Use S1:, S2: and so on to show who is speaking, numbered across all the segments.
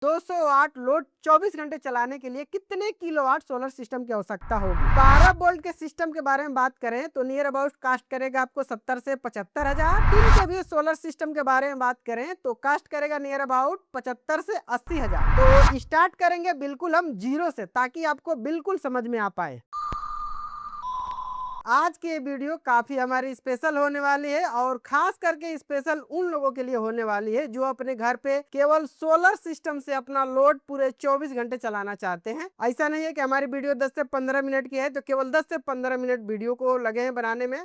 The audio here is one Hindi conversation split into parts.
S1: 200 वाट लोड 24 घंटे चलाने के लिए कितने किलोवाट सोलर सिस्टम की आवश्यकता होगी? 12 वोल्ट के सिस्टम के बारे में बात करें तो नियर अबाउट कास्ट करेगा आपको 70 से 75,000। 3 केवीए सोलर सिस्टम के बारे में बात करें तो कास्ट करेगा नियर अबाउट 75 से 80,000। तो स्टार्ट करेंगे बिल्कुल हम जीरो से, ताकि आपको बिल्कुल समझ में आ पाए। आज की ये वीडियो काफ़ी हमारी स्पेशल होने वाली है, और खास करके स्पेशल उन लोगों के लिए होने वाली है जो अपने घर पे केवल सोलर सिस्टम से अपना लोड पूरे 24 घंटे चलाना चाहते हैं। ऐसा नहीं है कि हमारी वीडियो 10 से 15 मिनट की है तो केवल 10 से 15 मिनट वीडियो को लगे हैं बनाने में।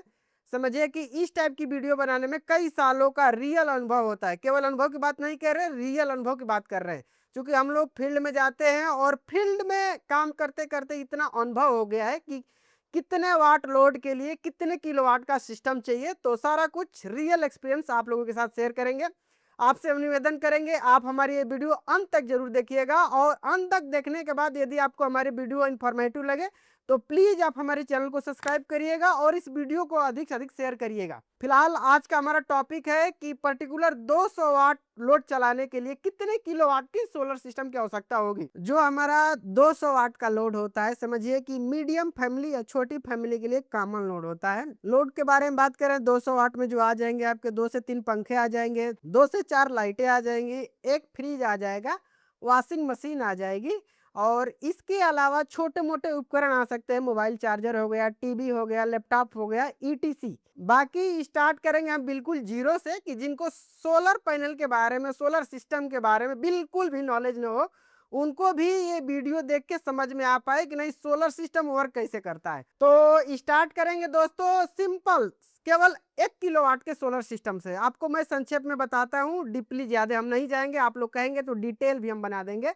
S1: समझिए कि इस टाइप की वीडियो बनाने में कई सालों का रियल अनुभव होता है। केवल अनुभव की बात नहीं कर रहे, रियल अनुभव की बात कर रहे हैं। क्योंकि हम लोग फील्ड में जाते हैं और फील्ड में काम करते करते इतना अनुभव हो गया है कि कितने वाट लोड के लिए कितने किलोवाट का सिस्टम चाहिए, तो सारा कुछ रियल एक्सपीरियंस आप लोगों के साथ शेयर करेंगे। आपसे हम निवेदन करेंगे आप हमारी ये वीडियो अंत तक जरूर देखिएगा, और अंत तक देखने के बाद यदि आपको हमारी वीडियो इंफॉर्मेटिव लगे तो प्लीज आप हमारे चैनल को सब्सक्राइब करिएगा और इस वीडियो को अधिक से अधिक शेयर करिएगा। फिलहाल आज का हमारा टॉपिक है कि पर्टिकुलर 200 वाट लोड चलाने के लिए कितने किलोवाट की सोलर सिस्टम की आवश्यकता होगी। जो हमारा 200 वाट का लोड होता है, समझिए कि मीडियम फैमिली या छोटी फैमिली के लिए कॉमन लोड होता है। लोड के बारे में बात करें 200 वाट में जो आ जाएंगे आपके 2 से 3 पंखे आ जाएंगे, 2 से 4 लाइटें आ जाएंगी, एक फ्रिज आ जाएगा, वॉशिंग मशीन आ जाएगी, और इसके अलावा छोटे मोटे उपकरण आ सकते हैं। मोबाइल चार्जर हो गया, टीवी हो गया, लैपटॉप हो गया, ईटीसी। बाकी स्टार्ट करेंगे हम बिल्कुल जीरो से, कि जिनको सोलर पैनल के बारे में, सोलर सिस्टम के बारे में बिल्कुल भी नॉलेज न हो, उनको भी ये वीडियो देख के समझ में आ पाए कि नहीं सोलर सिस्टम वर्क कैसे करता है। तो स्टार्ट करेंगे दोस्तों सिंपल, केवल 1 किलोवाट के सोलर सिस्टम से। आपको मैं संक्षेप में बताता हूँ, डीपली ज्यादा हम नहीं जाएंगे, आप लोग कहेंगे तो डिटेल भी हम बना देंगे।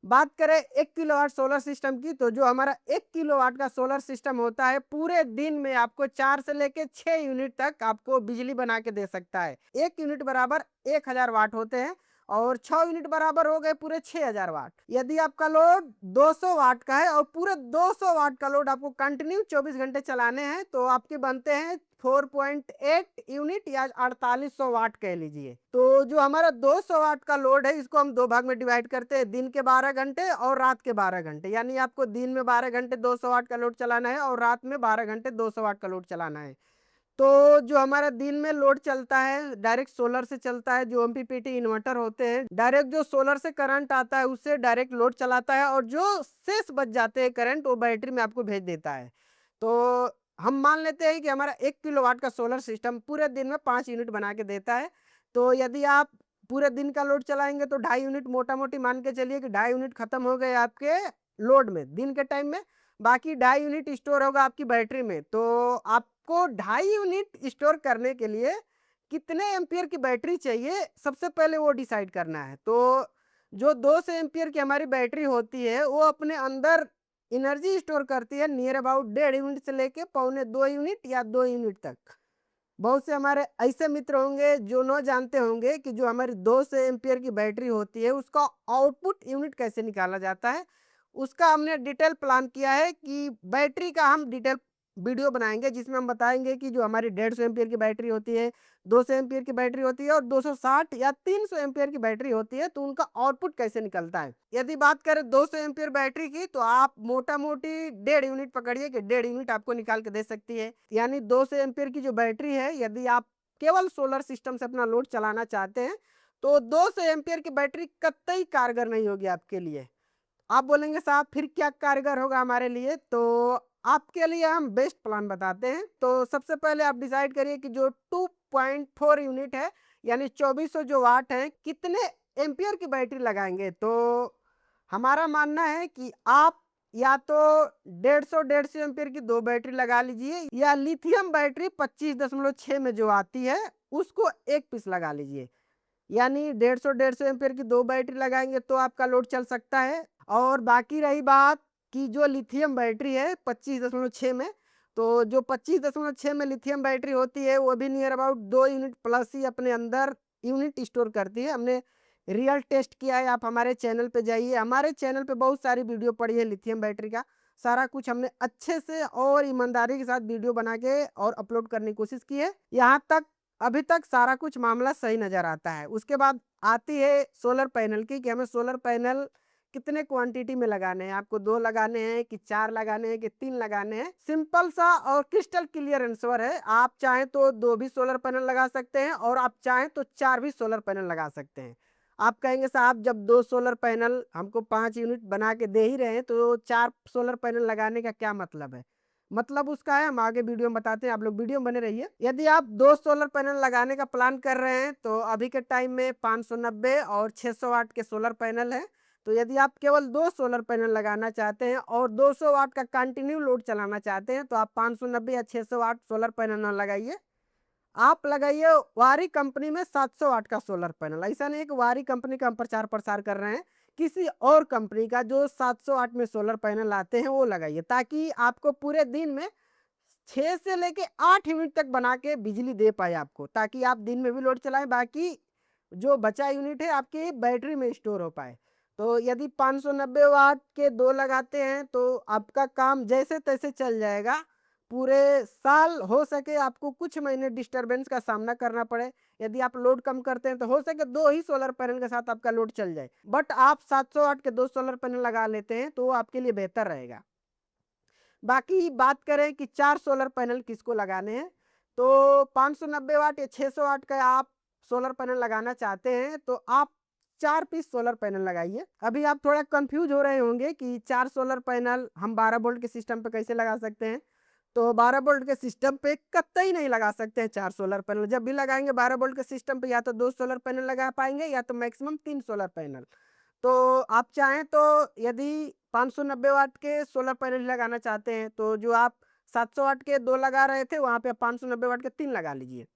S1: बात करें 1 किलोवाट सोलर सिस्टम की, तो जो हमारा 1 किलोवाट का सोलर सिस्टम होता है पूरे दिन में आपको 4 से लेके 6 यूनिट तक आपको बिजली बना के दे सकता है। 1 यूनिट बराबर 1000 वाट होते हैं, और 6 यूनिट बराबर हो गए पूरे 6000 वाट। यदि आपका लोड 200 वाट का है और पूरे 200 वाट का लोड आपको कंटिन्यू 24 घंटे चलाने हैं, तो आपके बनते हैं 4.8 यूनिट या 4800 वाट कह लीजिए। तो जो हमारा 200 वाट का लोड है, इसको हम 2 भाग में डिवाइड करते हैं, दिन के 12 घंटे और रात के 12 घंटे। यानी आपको दिन में 12 घंटे 200 वाट का लोड चलाना है और रात में 12 घंटे 200 वाट का लोड चलाना है। तो जो हमारा दिन में लोड चलता है डायरेक्ट सोलर से चलता है, जो एमपीपीटी इन्वर्टर होते हैं, डायरेक्ट जो सोलर से करंट आता है उससे डायरेक्ट लोड चलाता है, और जो शेष बच जाते हैं करंट वो बैटरी में आपको भेज देता है। तो हम मान लेते हैं कि हमारा 1 किलोवाट का सोलर सिस्टम पूरे दिन में 5 यूनिट बना के देता है। तो यदि आप पूरे दिन का लोड चलाएंगे तो 2.5 यूनिट मोटा मोटी मान के चलिए कि 2.5 यूनिट खत्म हो गए आपके लोड में दिन के टाइम में। बाकी 2.5 यूनिट स्टोर होगा आपकी बैटरी में। तो आपको 2.5 यूनिट स्टोर करने के लिए कितने एम्पियर की बैटरी चाहिए, सबसे पहले वो डिसाइड करना है। तो जो 200 एम्पियर की हमारी बैटरी होती है वो अपने अंदर एनर्जी स्टोर करती है नियर अबाउट 1.5 यूनिट से लेके 1.25 यूनिट या 2 यूनिट तक। बहुत से हमारे ऐसे मित्र होंगे जो न जानते होंगे कि जो हमारी 200 एम्पियर की बैटरी होती है उसका आउटपुट यूनिट कैसे निकाला जाता है। उसका हमने डिटेल प्लान किया है कि बैटरी का हम डिटेल वीडियो बनाएंगे, जिसमें हम बताएंगे कि जो हमारी 150 एम्पियर की बैटरी होती है, 200 एम्पियर की बैटरी होती है और 260 या 300 एम्पियर की बैटरी होती है, तो उनका आउटपुट कैसे निकलता है। यदि बात करें 200 एम्पियर बैटरी की, तो आप मोटा मोटी 1.5 यूनिट पकड़िए कि 1.5 यूनिट आपको निकाल के दे सकती है। यानी 200 एम्पियर की जो बैटरी है, यदि आप केवल सोलर सिस्टम से अपना लोड चलाना चाहते हैं तो 200 एम्पियर की बैटरी कतई कारगर नहीं होगी आपके लिए। आप बोलेंगे साहब फिर क्या कारगर होगा हमारे लिए, तो आपके लिए हम बेस्ट प्लान बताते हैं। तो सबसे पहले आप डिसाइड करिए कि जो 2.4 यूनिट है यानी 2400 जो वाट है, कितने एम्पियर की बैटरी लगाएंगे। तो हमारा मानना है कि आप या तो 150 एम्पियर की 2 बैटरी लगा लीजिए, या लिथियम बैटरी 25.6 में जो आती है उसको 1 पीस लगा लीजिए। यानी 150 एम्पियर की 2 बैटरी लगाएंगे तो आपका लोड चल सकता है। और बाकी रही बात कि जो लिथियम बैटरी है 25.6 में, तो जो 25.6 में लिथियम बैटरी होती है वो भी नियर अबाउट 2 यूनिट प्लस ही अपने अंदर यूनिट स्टोर करती है। हमने रियल टेस्ट किया है, आप हमारे चैनल पे जाइए, हमारे चैनल पे बहुत सारी वीडियो पड़ी है लिथियम बैटरी का। सारा कुछ हमने अच्छे से और ईमानदारी के साथ वीडियो बना के और अपलोड करने की कोशिश की है। यहाँ तक अभी तक सारा कुछ मामला सही नज़र आता है। उसके बाद आती है सोलर पैनल की कि हमें सोलर पैनल कितने क्वांटिटी में लगाने हैं, आपको 2 लगाने हैं कि 4 लगाने हैं कि 3 लगाने हैं। सिंपल सा और क्रिस्टल क्लियर आंसर है। आप चाहें तो 2 भी सोलर पैनल लगा सकते हैं और आप चाहें तो 4 भी सोलर पैनल लगा सकते हैं। आप कहेंगे साहब जब 2 सोलर पैनल हमको 5 यूनिट बना के दे ही रहे हैं तो 4 सोलर पैनल लगाने का क्या मतलब है? मतलब उसका है हम आगे वीडियो में बताते हैं, आप लोग वीडियो में बने रहिए। यदि आप 2 सोलर पैनल लगाने का प्लान कर रहे हैं तो अभी के टाइम में 590 और 600 वाट के सोलर पैनल हैं। तो यदि आप केवल 2 सोलर पैनल लगाना चाहते हैं और 200 वाट का कंटिन्यू लोड चलाना चाहते हैं तो आप 590 या 600 वाट सोलर पैनल ना लगाइए। आप लगाइए वारी कंपनी में 700 वाट का सोलर पैनल। ऐसा नहीं है कि वारी कंपनी का हम प्रचार प्रसार कर रहे हैं, किसी और कंपनी का जो 700 वाट में सोलर पैनल आते हैं वो लगाइए, ताकि आपको पूरे दिन में 6 से लेके 8 यूनिट तक बना के बिजली दे पाए आपको, ताकि आप दिन में भी लोड चलाएं, बाकी जो बचा यूनिट है आपकी बैटरी में स्टोर हो पाए। तो यदि 590 वाट के 2 लगाते हैं तो आपका काम जैसे तैसे चल जाएगा। पूरे साल हो सके आपको कुछ महीने डिस्टरबेंस का सामना करना पड़े। यदि आप लोड कम करते हैं तो हो सके 2 ही सोलर पैनल के साथ आपका लोड चल जाए। बट आप 700 वाट के 2 सोलर पैनल लगा लेते हैं तो वो आपके लिए बेहतर रहेगा। बाकी बात करें कि 4 सोलर पैनल किसको लगाने हैं, तो 590 वाट या 600 वाट का आप सोलर पैनल लगाना चाहते हैं तो आप 4 पीस सोलर पैनल लगाइए। अभी आप थोड़ा कंफ्यूज हो रहे होंगे कि 4 सोलर पैनल हम 12 वोल्ट के सिस्टम पे कैसे लगा सकते हैं। तो 12 वोल्ट के सिस्टम पे कतई नहीं लगा सकते हैं 4 सोलर पैनल। जब भी लगाएंगे 12 वोल्ट के सिस्टम पे या तो 2 सोलर पैनल लगा पाएंगे या तो मैक्सिमम 3 सोलर पैनल। तो आप चाहें तो यदि 590 वाट के सोलर पैनल लगाना चाहते हैं तो जो आप 700 वाट के 2 लगा रहे थे वहाँ पे 590 वाट के 3 लगा लीजिए।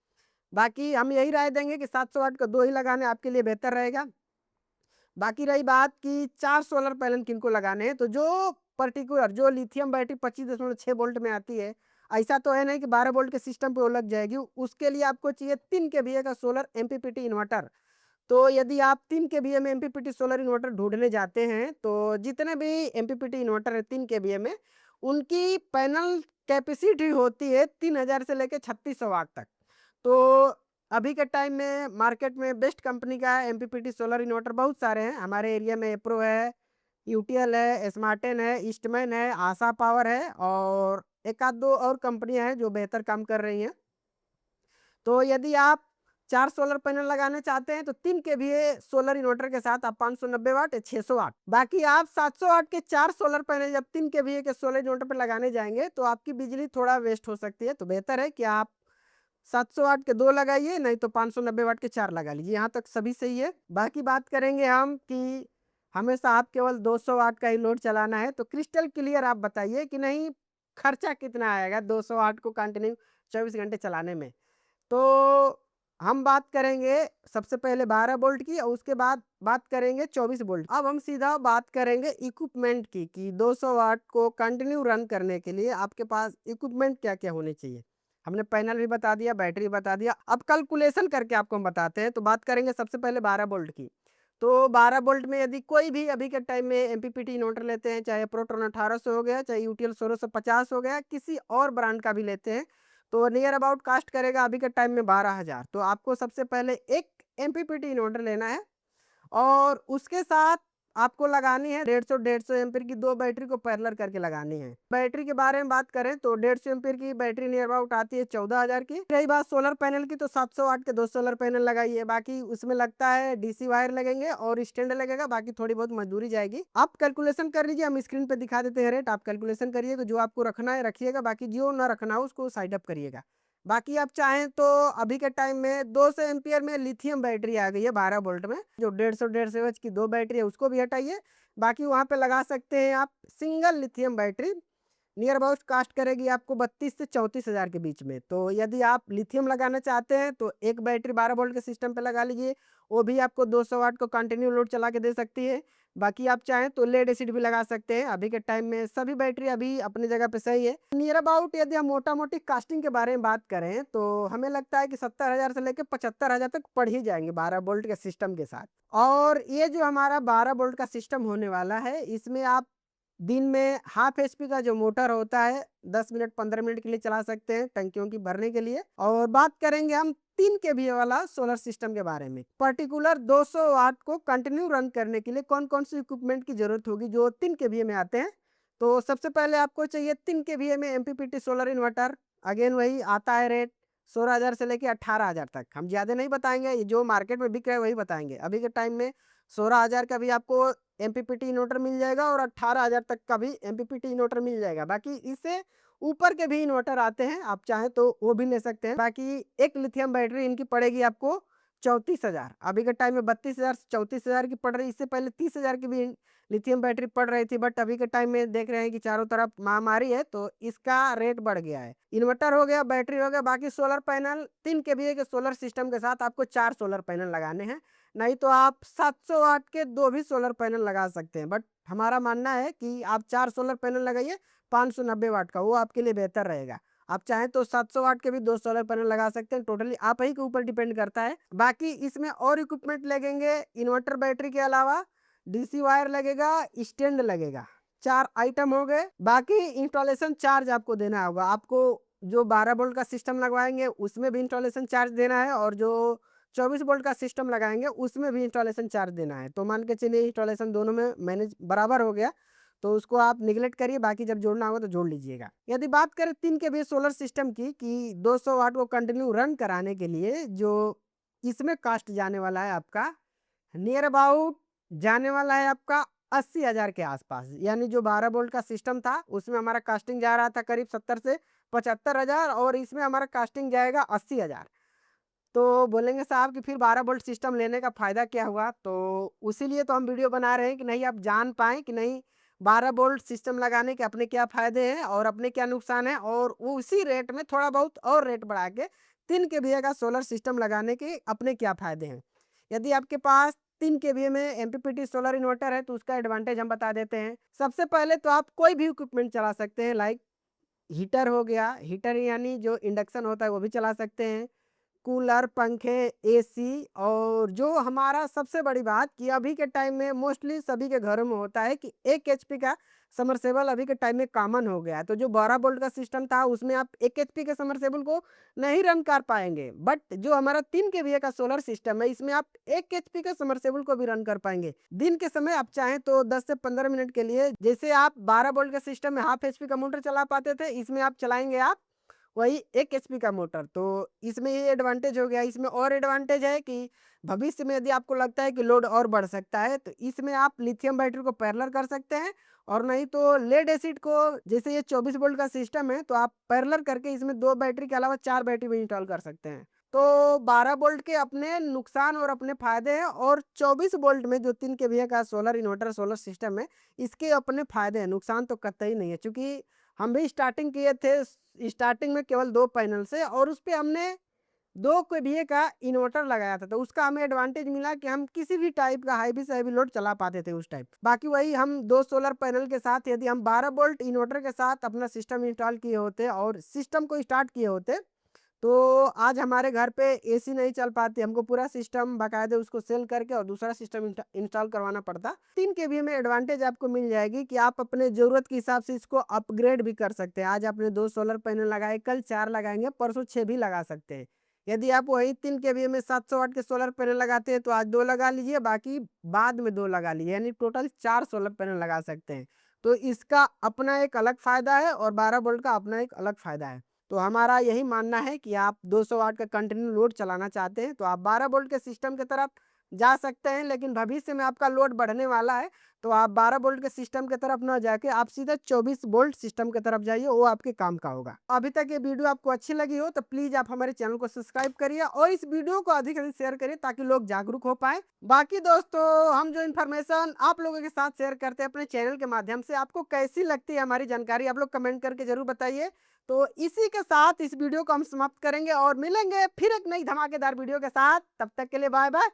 S1: बाकी हम यही राय देंगे कि 700 वाट का 2 ही लगाने आपके लिए बेहतर रहेगा। बाकी रही बात कि 4 सोलर पैनल किनको लगाने हैं, तो जो पर्टिकुलर जो लिथियम बैटरी 25.6 वोल्ट में आती है, ऐसा तो है नहीं कि 12 वोल्ट के सिस्टम पे वो लग जाएगी। उसके लिए आपको चाहिए 3 केवीए का सोलर एमपीपीटी इन्वर्टर। तो यदि आप 3 केवीए में एमपीपीटी सोलर इन्वर्टर ढूंढने जाते हैं तो जितने भी एमपीपीटी इन्वर्टर है 3 केवीए में, उनकी पैनल कैपेसिटी होती है 3000 से लेकर 3600 वाट तक। तो अभी के टाइम में मार्केट में बेस्ट कंपनी का एमपीपीटी सोलर इन्वर्टर बहुत सारे हैं। हमारे एरिया में एप्रो है, यूटीएल है, स्मार्टेन है, ईस्टमैन है, आशा पावर है और एक आध दो और कंपनियां हैं जो बेहतर काम कर रही हैं। तो यदि आप 4 सोलर पैनल लगाना चाहते हैं तो 3 केवीए सोलर इन्वर्टर के साथ आप 590 वाट या 600 वाट, बाकी आप 700 वाट के 4 सोलर पैनल जब 3 केवीए के सोलर इन्वर्टर पर लगाने जाएंगे तो आपकी बिजली थोड़ा वेस्ट हो सकती है। तो बेहतर है कि आप 700 वाट के 2 लगाइए, नहीं तो 590 वाट के 4 लगा लीजिए। यहाँ तक सभी सही है। बाकी बात करेंगे हम कि हमेशा आप केवल 200 वाट का ही लोड चलाना है, तो क्रिस्टल क्लियर आप बताइए कि नहीं खर्चा कितना आएगा 200 वाट को कंटिन्यू 24 घंटे चलाने में। तो हम बात करेंगे सबसे पहले 12 वोल्ट की और उसके बाद बात करेंगे 24 वोल्ट। अब हम सीधा बात करेंगे इक्विपमेंट की कि 200 वाट को कंटिन्यू रन करने के लिए आपके पास इक्विपमेंट क्या क्या होने चाहिए। हमने पैनल भी बता दिया, बैटरी बता दिया, अब कैलकुलेशन करके आपको हम बताते हैं। तो बात करेंगे सबसे पहले 12 वोल्ट की। तो 12 वोल्ट में यदि कोई भी अभी के टाइम में एमपीपीटी इन्वर्टर लेते हैं, चाहे प्रोटॉन 1800 हो गया, चाहे यूटीएल 1650 हो गया, किसी और ब्रांड का भी लेते हैं, तो नियर अबाउट कास्ट करेगा अभी के टाइम में 12,000। तो आपको सबसे पहले एक एमपीपीटी इन्वर्टर लेना है और उसके साथ आपको लगानी है 150 एम्पीयर की 2 बैटरी को पैरेलल करके लगानी है। बैटरी के बारे में बात करें तो 150 एम्पीयर की बैटरी नियर अबाउट आती है 14,000 की। रही बात सोलर पैनल की तो 700 वाट के 2 सोलर पैनल लगाइए। बाकी उसमें लगता है डीसी वायर लगेंगे और स्टैंड लगेगा, बाकी थोड़ी बहुत मजदूरी जाएगी। आप कैलकुलेशन कर लीजिए, हम स्क्रीन पे दिखा देते हैं रेट, आप कैलकुलेशन करिएगा, जो आपको रखना है रखिएगा, बाकी जो ना रखना हो उसको साइड अप करिएगा। बाकी आप चाहें तो अभी के टाइम में 200 एम्पियर में लिथियम बैटरी आ गई है 12 वोल्ट में, जो 150 एच की 2 बैटरी है उसको भी हटाइए। बाकी वहाँ पे लगा सकते हैं आप single lithium battery, near about cast करेगी आपको 32 से 34,000 के बीच में। तो यदि आप लिथियम लगाना चाहते हैं तो एक बैटरी 12 वोल्ट के सिस्टम पे लगा लीजिए, वो भी आपको 200 वाट को कंटिन्यू लोड चला के दे सकती है। बाकी आप चाहें तो लेड एसिड भी लगा सकते हैं। अभी के टाइम में सभी बैटरी अभी अपनी जगह पे सही है। नियर अबाउट यदि हम मोटा मोटी कास्टिंग के बारे में बात करें तो हमें लगता है कि 70,000 से लेकर 75,000 तक पड़ ही जाएंगे 12 वोल्ट के सिस्टम के साथ। और ये जो हमारा 12 वोल्ट का सिस्टम होने वाला है, इसमें आप दिन में हाफ एचपी का जो मोटर होता है 10 मिनट 15 मिनट के लिए चला सकते हैं टंकियों की भरने के लिए। और बात करेंगे हम 3 केवीए वाला सोलर सिस्टम के बारे में। पर्टिकुलर 200 वाट को कंटिन्यू रन करने के लिए कौन कौन सी इक्विपमेंट की जरूरत होगी जो 3 केवीए में आते हैं। तो सबसे पहले आपको चाहिए 3 केवीए में एमपीपीटी सोलर इन्वर्टर। अगेन वही आता है रेट 16,000 से लेके 18,000 तक। हम ज्यादा नहीं बताएंगे, जो मार्केट में बिक रहा है वही बताएंगे। अभी के टाइम में 16,000 का भी आपको एमपीपीटी इन्वर्टर मिल जाएगा और 18,000 तक का भी एमपीपीटी इन्वर्टर मिल जाएगा। बाकी इससे ऊपर के भी इन्वर्टर आते हैं, आप चाहें तो वो भी ले सकते हैं। बाकी एक लिथियम बैटरी इनकी पड़ेगी आपको 34,000। अभी के टाइम में 32,000 से 34,000 की पड़ रही। इससे पहले 30,000 की भी लिथियम बैटरी पड़ रही थी, बट अभी के टाइम में देख रहे हैं कि चारों तरफ महामारी है तो इसका रेट बढ़ गया है। इन्वर्टर हो गया, बैटरी हो गया, बाकी सोलर पैनल 3 केवीए के सोलर सिस्टम के साथ आपको 4 सोलर पैनल लगाने हैं। नहीं तो आप 700 वाट के 2 भी सोलर पैनल लगा सकते हैं, बट हमारा मानना है कि आप 4 सोलर पैनल लगाइए 590 वाट का, वो आपके लिए बेहतर रहेगा। आप चाहें तो 700 वाट के भी 2 सोलर पैनल लगा सकते हैं, टोटली आप ही के ऊपर डिपेंड करता है। बाकी इसमें और इक्विपमेंट लगेंगे, इन्वर्टर बैटरी के अलावा डीसी वायर लगेगा, स्टैंड लगेगा। 4 आइटम हो गए। बाकी इंस्टॉलेशन चार्ज आपको देना होगा। आपको जो 12 वोल्ट का सिस्टम लगवाएंगे उसमें भी इंस्टॉलेशन चार्ज देना है, और जो 24 वोल्ट का सिस्टम लगाएंगे उसमें भी इंस्टॉलेशन चार्ज देना है। तो मान के चलिए इंस्टॉलेशन दोनों में मैनेज बराबर हो गया, तो उसको आप निगलेक्ट करिए, बाकी जब जोड़ना होगा तो जोड़ लीजिएगा। यदि बात करें 3 केवीए सोलर सिस्टम की, कि 200 वाट को कंटिन्यू रन कराने के लिए जो इसमें कास्ट जाने वाला है आपका नियर अबाउट जाने वाला है आपका 80,000 के आसपास। यानी जो 12 वोल्ट का सिस्टम था उसमें हमारा कास्टिंग जा रहा था करीब 70 से 75,000, और इसमें हमारा कास्टिंग जाएगा 80,000। तो बोलेंगे साहब कि फिर 12 वोल्ट सिस्टम लेने का फायदा क्या हुआ। तो उसीलिए तो हम वीडियो बना रहे हैं कि नहीं आप जान पाएँ कि नहीं 12 वोल्ट सिस्टम लगाने के अपने क्या फायदे हैं और अपने क्या नुकसान है, और उसी रेट में थोड़ा बहुत और रेट बढ़ा के 3 केवीए का सोलर सिस्टम लगाने के अपने क्या फायदे हैं। यदि आपके पास 3 केवीए में एमपीपीटी सोलर इन्वर्टर है तो उसका एडवांटेज हम बता देते हैं। सबसे पहले तो आप कोई भी इक्विपमेंट चला सकते हैं, लाइक हीटर हो गया, हीटर यानी जो इंडक्शन होता है वो भी चला सकते हैं, कूलर, पंखे, एसी। और जो हमारा सबसे बड़ी बात कि अभी के टाइम में मोस्टली सभी के घरों में होता है कि 1 एचपी का समरसेबल अभी के टाइम में कॉमन हो गया है। तो जो 12 वोल्ट का सिस्टम था उसमें आप 1 एचपी के समरसेबल को नहीं रन कर पाएंगे, बट जो हमारा 3 केवीए का सोलर सिस्टम है इसमें आप 1 एचपी के समरसेबल को भी रन कर पाएंगे दिन के समय। आप चाहें तो 10 से 15 मिनट के लिए, जैसे आप 12 वोल्ट के सिस्टम में हाफ एचपी का मोटर चला पाते थे, इसमें आप चलाएंगे आप वही 1 एचपी का मोटर। तो इसमें ये एडवांटेज हो गया। इसमें और एडवांटेज है कि भविष्य में यदि आपको लगता है कि लोड और बढ़ सकता है तो इसमें आप लिथियम बैटरी को पैरेलल कर सकते हैं, और नहीं तो लेड एसिड को, जैसे ये 24 वोल्ट का सिस्टम है तो आप पैरेलल करके इसमें 2 बैटरी के अलावा 4 बैटरी भी इंस्टॉल कर सकते हैं। तो 12 वोल्ट के अपने नुकसान और अपने फायदे हैं, और 24 वोल्ट में जो 3 केवीए का सोलर इन्वर्टर सोलर सिस्टम है इसके अपने फायदे हैं, नुकसान तो कतई नहीं है। क्योंकि हम भी स्टार्टिंग किए थे, स्टार्टिंग में केवल 2 पैनल से, और उस पे हमने 2 केवीए का इन्वर्टर लगाया था, तो उसका हमें एडवांटेज मिला कि हम किसी भी टाइप का हैवी से हैवी लोड चला पाते थे उस टाइप। बाकी वही हम 2 सोलर पैनल के साथ यदि हम 12 वोल्ट इन्वर्टर के साथ अपना सिस्टम इंस्टॉल किए होते और सिस्टम को स्टार्ट किए होते तो आज हमारे घर पे एसी नहीं चल पाती, हमको पूरा सिस्टम बाकायदे उसको सेल करके और दूसरा सिस्टम इंस्टॉल करवाना पड़ता। 3 केवीए में एडवांटेज आपको मिल जाएगी कि आप अपने जरूरत के हिसाब से इसको अपग्रेड भी कर सकते हैं। आज आपने 2 सोलर पैनल लगाए, कल 4 लगाएंगे, परसों 6 भी लगा सकते हैं। यदि आप वही 3 केवीए में 700 वाट के सोलर पैनल लगाते हैं तो आज 2 लगा लीजिए, बाकी बाद में 2 लगा लीजिए, यानी टोटल 4 सोलर पैनल लगा सकते हैं। तो इसका अपना एक अलग फायदा है और 12 वोल्ट का अपना एक अलग फायदा है। तो हमारा यही मानना है कि आप 200 वाट का कंटिन्यू लोड चलाना चाहते हैं तो आप 12 वोल्ट के सिस्टम की तरफ जा सकते हैं, लेकिन भविष्य में आपका लोड बढ़ने वाला है तो आप 12 वोल्ट के सिस्टम की तरफ ना जाके आप सीधा 24 वोल्ट सिस्टम की तरफ जाइए, वो आपके काम का होगा। अभी तक ये वीडियो आपको अच्छी लगी हो तो प्लीज आप हमारे चैनल को सब्सक्राइब करिए और इस वीडियो को अधिक अधिक शेयर करिए ताकि लोग जागरूक हो पाए। बाकी दोस्तों, हम जो इन्फॉर्मेशन आप लोगों के साथ शेयर करते हैं अपने चैनल के माध्यम से, आपको कैसी लगती है हमारी जानकारी आप लोग कमेंट करके जरूर बताइए। तो इसी के साथ इस वीडियो को हम समाप्त करेंगे और मिलेंगे फिर एक नई धमाकेदार वीडियो के साथ। तब तक के लिए बाय बाय।